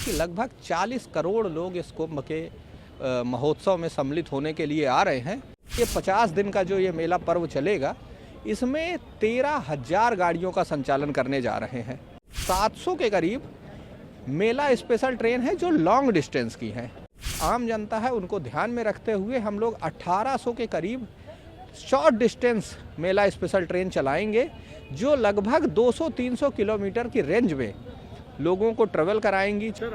कि लगभग 40 करोड़ लोग इस कुंभ के महोत्सव में सम्मिलित होने के लिए आ रहे हैं। ये 50 दिन का जो ये मेला पर्व चलेगा, इसमें 13,000 गाड़ियों का संचालन करने जा रहे हैं। 700 के करीब मेला स्पेशल ट्रेन है जो लॉन्ग डिस्टेंस की हैं। आम जनता है उनको ध्यान में रखते हुए हम लोग 1800 के करीब शॉर्ट डिस्टेंस मेला स्पेशल ट्रेन चलाएंगे, जो लगभग 200-300 किलोमीटर की रेंज में लोगों को ट्रेवल कराएंगी। सर,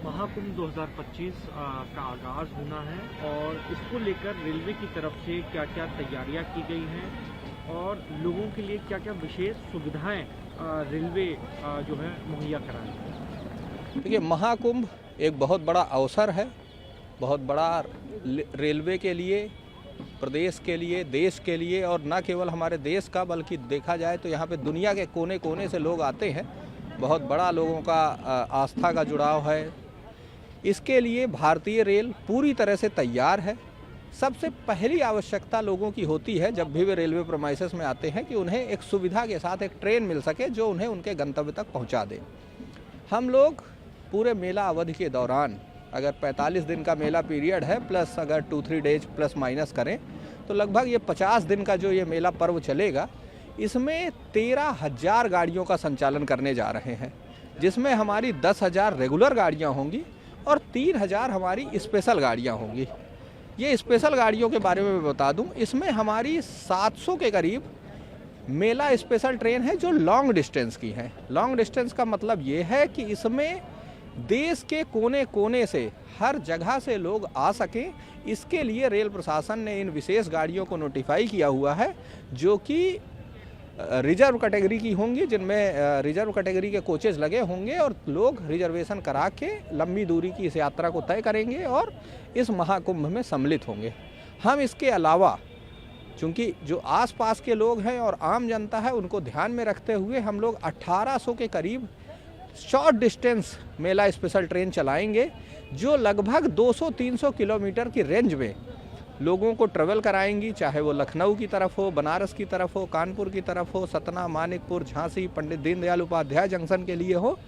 महाकुंभ 2025 का आगाज़ होना है और इसको लेकर रेलवे की तरफ से क्या क्या तैयारियां की गई हैं और लोगों के लिए क्या क्या विशेष सुविधाएं रेलवे जो है मुहैया कराएं। देखिए, महाकुंभ एक बहुत बड़ा अवसर है, बहुत बड़ा रेलवे के लिए, प्रदेश के लिए, देश के लिए, और न केवल हमारे देश का बल्कि देखा जाए तो यहाँ पे दुनिया के कोने कोने से लोग आते हैं। बहुत बड़ा लोगों का आस्था का जुड़ाव है। इसके लिए भारतीय रेल पूरी तरह से तैयार है। सबसे पहली आवश्यकता लोगों की होती है जब भी वे रेलवे प्रीमाइसेस में आते हैं कि उन्हें एक सुविधा के साथ एक ट्रेन मिल सके जो उन्हें उनके गंतव्य तक पहुंचा दे। हम लोग पूरे मेला अवधि के दौरान, अगर 45 दिन का मेला पीरियड है प्लस अगर 2-3 डेज प्लस माइनस करें, तो लगभग ये 50 दिन का जो ये मेला पर्व चलेगा, इसमें 13,000 गाड़ियों का संचालन करने जा रहे हैं, जिसमें हमारी 10,000 रेगुलर गाड़ियां होंगी और 3,000 हमारी स्पेशल गाड़ियां होंगी। ये स्पेशल गाड़ियों के बारे में मैं बता दूं, इसमें हमारी 700 के करीब मेला स्पेशल ट्रेन है जो लॉन्ग डिस्टेंस की हैं। लॉन्ग डिस्टेंस का मतलब ये है कि इसमें देश के कोने कोने से, हर जगह से लोग आ सकें, इसके लिए रेल प्रशासन ने इन विशेष गाड़ियों को नोटिफाई किया हुआ है, जो कि रिजर्व कैटेगरी की होंगी, जिनमें रिजर्व कैटेगरी के कोचेज लगे होंगे और लोग रिजर्वेशन करा के लंबी दूरी की इस यात्रा को तय करेंगे और इस महाकुंभ में सम्मिलित होंगे। हम इसके अलावा, चूँकि जो आसपास के लोग हैं और आम जनता है उनको ध्यान में रखते हुए हम लोग 1800 के करीब शॉर्ट डिस्टेंस मेला स्पेशल ट्रेन चलाएंगे, जो लगभग 200-300 किलोमीटर की रेंज में लोगों को ट्रेवल कराएंगी, चाहे वो लखनऊ की तरफ हो, बनारस की तरफ हो, कानपुर की तरफ हो, सतना, मानिकपुर, झांसी, पंडित दीनदयाल उपाध्याय जंक्शन के लिए हो,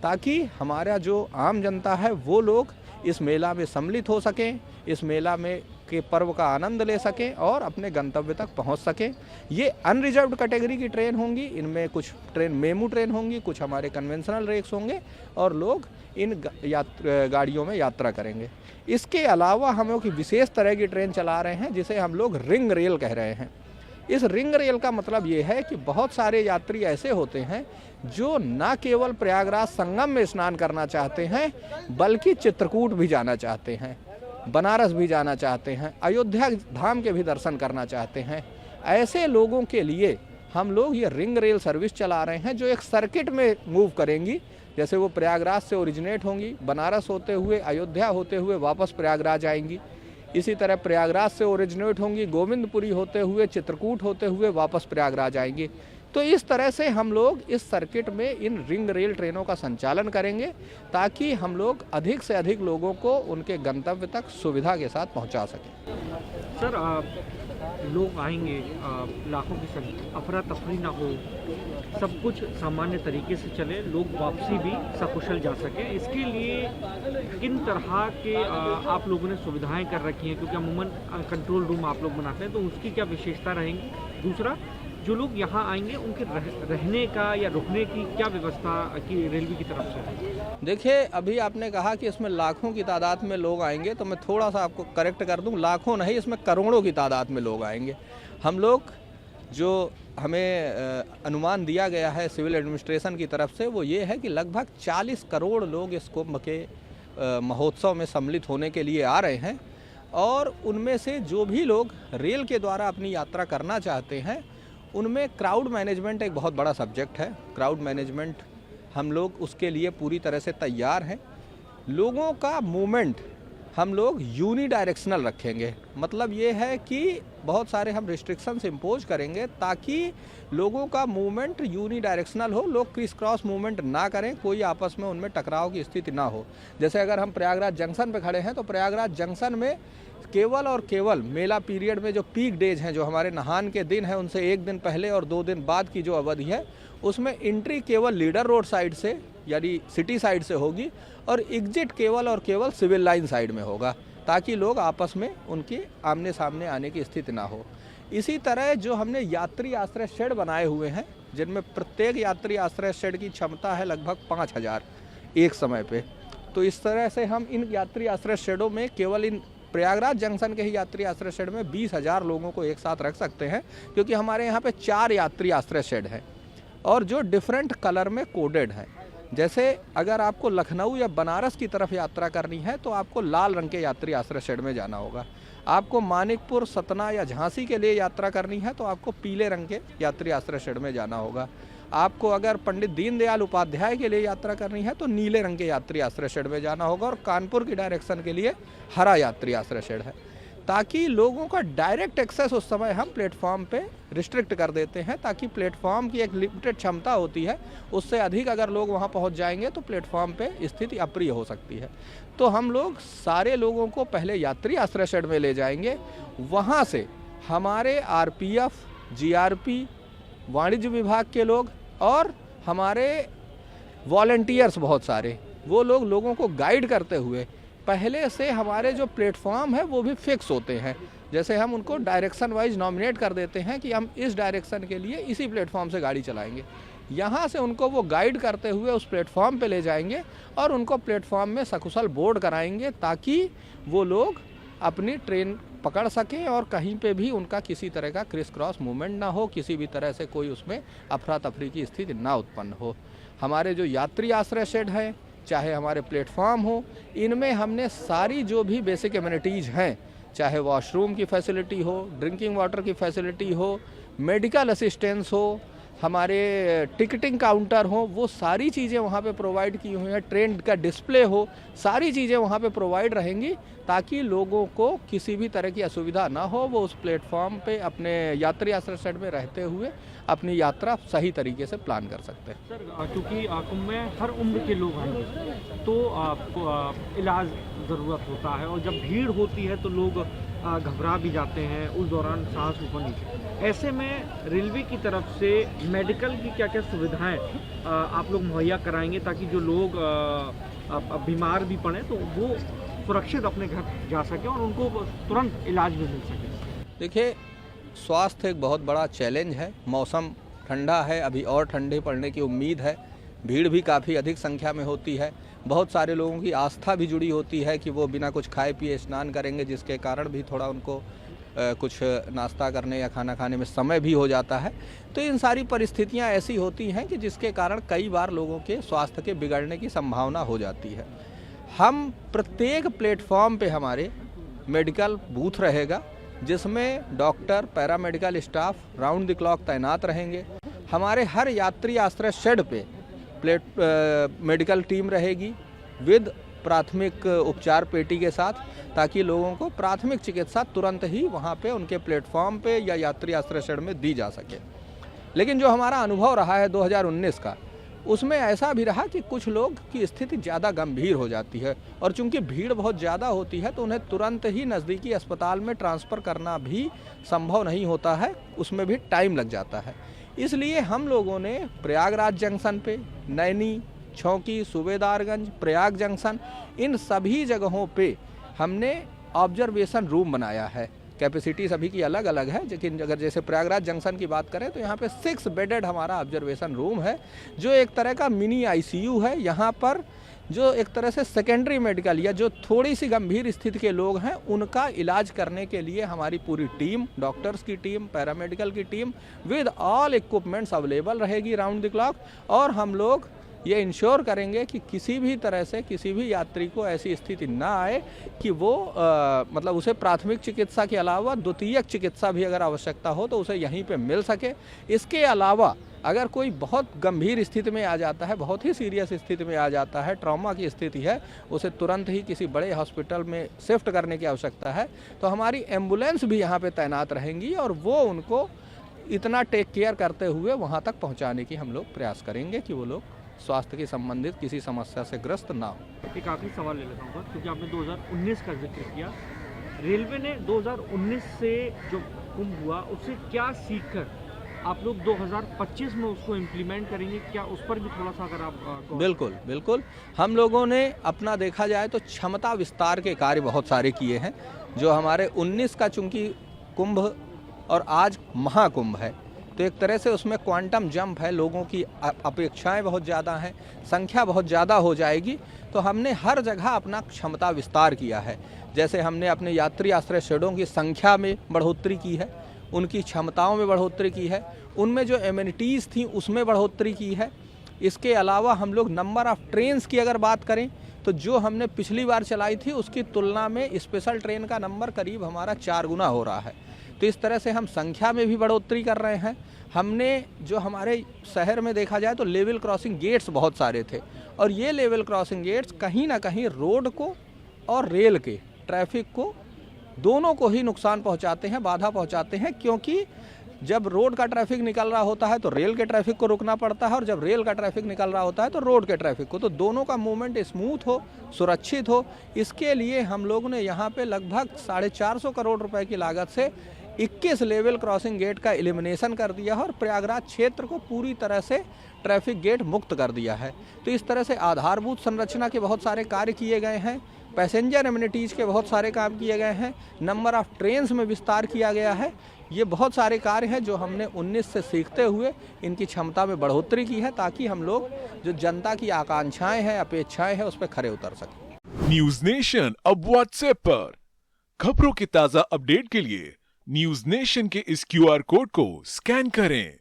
ताकि हमारा जो आम जनता है वो लोग इस मेला में सम्मिलित हो सकें, इस मेला में के पर्व का आनंद ले सकें और अपने गंतव्य तक पहुंच सकें। ये अनरिजर्व्ड कैटेगरी की ट्रेन होंगी, इनमें कुछ ट्रेन मेमू ट्रेन होंगी, कुछ हमारे कन्वेंशनल रेक्स होंगे और लोग इन गाड़ियों में यात्रा करेंगे। इसके अलावा हम लोग विशेष तरह की ट्रेन चला रहे हैं जिसे हम लोग रिंग रेल कह रहे हैं। इस रिंग रेल का मतलब ये है कि बहुत सारे यात्री ऐसे होते हैं जो न केवल प्रयागराज संगम में स्नान करना चाहते हैं, बल्कि चित्रकूट भी जाना चाहते हैं, बनारस भी जाना चाहते हैं, अयोध्या धाम के भी दर्शन करना चाहते हैं। ऐसे लोगों के लिए हम लोग ये रिंग रेल सर्विस चला रहे हैं, जो एक सर्किट में मूव करेंगी। जैसे वो प्रयागराज से ओरिजिनेट होंगी, बनारस होते हुए, अयोध्या होते हुए वापस प्रयागराज आएंगी। इसी तरह प्रयागराज से ओरिजिनेट होंगी, गोविंदपुरी होते हुए, चित्रकूट होते हुए वापस प्रयागराज आएंगी। तो इस तरह से हम लोग इस सर्किट में इन रिंग रेल ट्रेनों का संचालन करेंगे, ताकि हम लोग अधिक से अधिक लोगों को उनके गंतव्य तक सुविधा के साथ पहुंचा सकें। सर, लोग आएंगे, लाखों की संख्या, अफरा तफरी ना हो, सब कुछ सामान्य तरीके से चले, लोग वापसी भी सकुशल जा सकें, इसके लिए किन तरह के आप लोगों ने सुविधाएं कर रखी हैं? क्योंकि अमूमन कंट्रोल रूम आप लोग बनाते हैं, तो उसकी क्या विशेषता रहेंगी? दूसरा, जो लोग यहाँ आएंगे उनके रहने का या रुकने की क्या व्यवस्था की रेलवे की तरफ से है? देखिए, अभी आपने कहा कि इसमें लाखों की तादाद में लोग आएंगे, तो मैं थोड़ा सा आपको करेक्ट कर दूं, लाखों नहीं, इसमें करोड़ों की तादाद में लोग आएंगे। हम लोग जो हमें अनुमान दिया गया है सिविल एडमिनिस्ट्रेशन की तरफ से, वो ये है कि लगभग 40 करोड़ लोग इस कुंभ के महोत्सव में सम्मिलित होने के लिए आ रहे हैं, और उनमें से जो भी लोग रेल के द्वारा अपनी यात्रा करना चाहते हैं, उनमें क्राउड मैनेजमेंट एक बहुत बड़ा सब्जेक्ट है। क्राउड मैनेजमेंट हम लोग उसके लिए पूरी तरह से तैयार हैं। लोगों का मूवमेंट हम लोग यूनी डायरेक्शनल रखेंगे। मतलब ये है कि बहुत सारे हम रिस्ट्रिक्शंस इम्पोज करेंगे ताकि लोगों का मूवमेंट यूनी डायरेक्शनल हो, लोग क्रिस क्रॉस मूवमेंट ना करें, कोई आपस में उनमें टकराव की स्थिति ना हो। जैसे अगर हम प्रयागराज जंक्शन पे खड़े हैं तो प्रयागराज जंक्शन में केवल और केवल मेला पीरियड में जो पीक डेज हैं, जो हमारे नहान के दिन हैं, उनसे एक दिन पहले और 2 दिन बाद की जो अवधि है, उसमें एंट्री केवल लीडर रोड साइड से यानी सिटी साइड से होगी, और एग्जिट केवल और केवल सिविल लाइन साइड में होगा, ताकि लोग आपस में उनके आमने सामने आने की स्थिति ना हो। इसी तरह जो हमने यात्री आश्रय शेड बनाए हुए हैं, जिनमें प्रत्येक यात्री आश्रय शेड की क्षमता है लगभग 5000 एक समय पे, तो इस तरह से हम इन यात्री आश्रय शेडों में केवल इन प्रयागराज जंक्शन के ही यात्री आश्रय शेड में 20,000 लोगों को एक साथ रख सकते हैं, क्योंकि हमारे यहाँ पे 4 यात्री आश्रय शेड हैं और जो डिफरेंट कलर में कोडेड हैं। जैसे अगर आपको लखनऊ या बनारस की तरफ यात्रा करनी है तो आपको लाल रंग के यात्री आश्रय शेड में जाना होगा। आपको मानिकपुर, सतना या झांसी के लिए यात्रा करनी है तो आपको पीले रंग के यात्री आश्रय शेड में जाना होगा। आपको अगर पंडित दीनदयाल उपाध्याय के लिए यात्रा करनी है तो नीले रंग के यात्री आश्रय शेड में जाना होगा, और कानपुर की डायरेक्शन के लिए हरा यात्री आश्रय शेड है, ताकि लोगों का डायरेक्ट एक्सेस उस समय हम प्लेटफॉर्म पे रिस्ट्रिक्ट कर देते हैं, ताकि प्लेटफॉर्म की एक लिमिटेड क्षमता होती है, उससे अधिक अगर लोग वहां पहुंच जाएंगे तो प्लेटफॉर्म पे स्थिति अप्रिय हो सकती है। तो हम लोग सारे लोगों को पहले यात्री आश्रय शेड में ले जाएंगे, वहाँ से हमारे RPF, GRP, वाणिज्य विभाग के लोग और हमारे वॉलंटियर्स बहुत सारे, वो लोग लोगों को गाइड करते हुए, पहले से हमारे जो प्लेटफॉर्म है वो भी फिक्स होते हैं। जैसे हम उनको डायरेक्शन वाइज नॉमिनेट कर देते हैं कि हम इस डायरेक्शन के लिए इसी प्लेटफॉर्म से गाड़ी चलाएंगे, यहाँ से उनको वो गाइड करते हुए उस प्लेटफॉर्म पे ले जाएंगे और उनको प्लेटफॉर्म में सकुशल बोर्ड कराएंगे, ताकि वो लोग अपनी ट्रेन पकड़ सकें और कहीं पे भी उनका किसी तरह का क्रिस क्रॉस मूवमेंट ना हो, किसी भी तरह से कोई उसमें अफरा तफरी की स्थिति ना उत्पन्न हो। हमारे जो यात्री आश्रय शेड हैं, चाहे हमारे प्लेटफॉर्म हो, इनमें हमने सारी जो भी बेसिक एमिनिटीज़ हैं, चाहे वॉशरूम की फैसिलिटी हो, ड्रिंकिंग वाटर की फैसिलिटी हो, मेडिकल असिस्टेंस हो, हमारे टिकटिंग काउंटर हो, वो सारी चीज़ें वहाँ पे प्रोवाइड की हुई हैं, ट्रेन का डिस्प्ले हो, सारी चीज़ें वहाँ पे प्रोवाइड रहेंगी, ताकि लोगों को किसी भी तरह की असुविधा ना हो। वो उस प्लेटफॉर्म पे अपने यात्री आश्रय शेड में रहते हुए अपनी यात्रा सही तरीके से प्लान कर सकते हैं। सर, क्योंकि कुंभ में हर उम्र के लोग आएंगे तो आपको इलाज ज़रूरत होता है, और जब भीड़ होती है तो लोग घबरा भी जाते हैं, उस दौरान सांस ऊपर नीचे। ऐसे में रेलवे की तरफ से मेडिकल की क्या क्या सुविधाएं आप लोग मुहैया कराएंगे, ताकि जो लोग बीमार भी पड़े तो वो सुरक्षित अपने घर जा सके और उनको तुरंत इलाज भी मिल सके? देखिए, स्वास्थ्य एक बहुत बड़ा चैलेंज है। मौसम ठंडा है, अभी और ठंडे पड़ने की उम्मीद है, भीड़ भी काफ़ी अधिक संख्या में होती है। बहुत सारे लोगों की आस्था भी जुड़ी होती है कि वो बिना कुछ खाए पिए स्नान करेंगे, जिसके कारण भी थोड़ा उनको कुछ नाश्ता करने या खाना खाने में समय भी हो जाता है। तो इन सारी परिस्थितियां ऐसी होती हैं कि जिसके कारण कई बार लोगों के स्वास्थ्य के बिगड़ने की संभावना हो जाती है। हम प्रत्येक प्लेटफॉर्म पे हमारे मेडिकल बूथ रहेगा, जिसमें doctor, paramedical staff round the clock तैनात रहेंगे। हमारे हर यात्री आश्रय शेड पे मेडिकल टीम रहेगी विद प्राथमिक उपचार पेटी के साथ, ताकि लोगों को प्राथमिक चिकित्सा तुरंत ही वहाँ पे उनके प्लेटफॉर्म पे या यात्री आश्रय शेड में दी जा सके। लेकिन जो हमारा अनुभव रहा है 2019 का, उसमें ऐसा भी रहा कि कुछ लोग की स्थिति ज़्यादा गंभीर हो जाती है, और चूंकि भीड़ बहुत ज़्यादा होती है तो उन्हें तुरंत ही नज़दीकी अस्पताल में ट्रांसफ़र करना भी संभव नहीं होता है, उसमें भी टाइम लग जाता है। इसलिए हम लोगों ने प्रयागराज जंक्शन पे, नैनी, छौकी, सूबेदारगंज, प्रयाग जंक्शन, इन सभी जगहों पे हमने ऑब्जर्वेशन रूम बनाया है। कैपेसिटी सभी की अलग अलग है, लेकिन अगर जैसे प्रयागराज जंक्शन की बात करें तो यहाँ पे 6 बेडेड हमारा ऑब्जर्वेशन रूम है, जो एक तरह का मिनी ICU है। यहाँ पर जो एक तरह से सेकेंडरी मेडिकल या जो थोड़ी सी गंभीर स्थिति के लोग हैं, उनका इलाज करने के लिए हमारी पूरी टीम, डॉक्टर्स की टीम, पैरामेडिकल की team with all equipments available रहेगी राउंड द क्लॉक। और हम लोग ये इंश्योर करेंगे कि किसी भी तरह से किसी भी यात्री को ऐसी स्थिति ना आए कि वो मतलब उसे प्राथमिक चिकित्सा के अलावा द्वितीयक चिकित्सा भी अगर आवश्यकता हो तो उसे यहीं पे मिल सके। इसके अलावा अगर कोई बहुत गंभीर स्थिति में आ जाता है, बहुत ही सीरियस स्थिति में आ जाता है, ट्रॉमा की स्थिति है, उसे तुरंत ही किसी बड़े हॉस्पिटल में शिफ्ट करने की आवश्यकता है, तो हमारी एम्बुलेंस भी यहाँ पे तैनात रहेंगी और वो उनको इतना टेक केयर करते हुए वहाँ तक पहुँचाने की हम लोग प्रयास करेंगे कि वो लोग स्वास्थ्य के संबंधित किसी समस्या से ग्रस्त ना हो। एक आखिरी सवाल ले लेता हूँ, क्योंकि आपने 2019 का जिक्र किया। रेलवे ने 2019 से जो कुंभ हुआ उससे क्या सीखकर आप लोग 2025 में उसको इम्प्लीमेंट करेंगे क्या, उस पर भी थोड़ा सा अगर आप बिल्कुल बिल्कुल। हम लोगों ने अपना देखा जाए तो क्षमता विस्तार के कार्य बहुत सारे किए हैं। जो हमारे 19 का चूंकि कुंभ और आज महाकुंभ है, तो एक तरह से उसमें क्वांटम जंप है, लोगों की अपेक्षाएं बहुत ज़्यादा हैं, संख्या बहुत ज़्यादा हो जाएगी, तो हमने हर जगह अपना क्षमता विस्तार किया है। जैसे हमने अपने यात्री आश्रय शेडों की संख्या में बढ़ोतरी की है, उनकी क्षमताओं में बढ़ोतरी की है, उनमें जो एमिनिटीज़ थी उसमें बढ़ोतरी की है। इसके अलावा हम लोग नंबर ऑफ़ ट्रेन्स की अगर बात करें तो जो हमने पिछली बार चलाई थी उसकी तुलना में स्पेशल ट्रेन का नंबर करीब हमारा 4 गुना हो रहा है। तो इस तरह से हम संख्या में भी बढ़ोतरी कर रहे हैं। हमने जो हमारे शहर में देखा जाए तो लेवल क्रॉसिंग गेट्स बहुत सारे थे, और ये लेवल क्रॉसिंग गेट्स कहीं ना कहीं रोड को और रेल के ट्रैफिक को दोनों को ही नुकसान पहुंचाते हैं, बाधा पहुंचाते हैं, क्योंकि जब रोड का ट्रैफिक निकल रहा होता है तो रेल के ट्रैफिक को रुकना पड़ता है, और जब रेल का ट्रैफिक निकल रहा होता है तो रोड के ट्रैफिक को, तो दोनों का मूवमेंट स्मूथ हो, सुरक्षित हो। इसके लिए हम लोगों ने यहाँ पे लगभग 450 करोड़ रुपए की लागत से 21 लेवल क्रॉसिंग गेट का एलिमिनेशन कर दिया है और प्रयागराज क्षेत्र को पूरी तरह से ट्रैफिक गेट मुक्त कर दिया है। तो इस तरह से आधारभूत संरचना के बहुत सारे कार्य किए गए हैं, पैसेंजर एमिनिटीज़ के बहुत सारे काम किए गए हैं, नंबर ऑफ़ ट्रेन्स में विस्तार किया गया है। ये बहुत सारे कार्य हैं जो हमने 19 से सीखते हुए इनकी क्षमता में बढ़ोतरी की है, ताकि हम लोग जो जनता की आकांक्षाएं हैं, अपेक्षाएं हैं, उस पर खरे उतर सकें। न्यूज नेशन अब व्हाट्सएप पर खबरों की ताजा अपडेट के लिए न्यूज नेशन के इस QR कोड को स्कैन करें।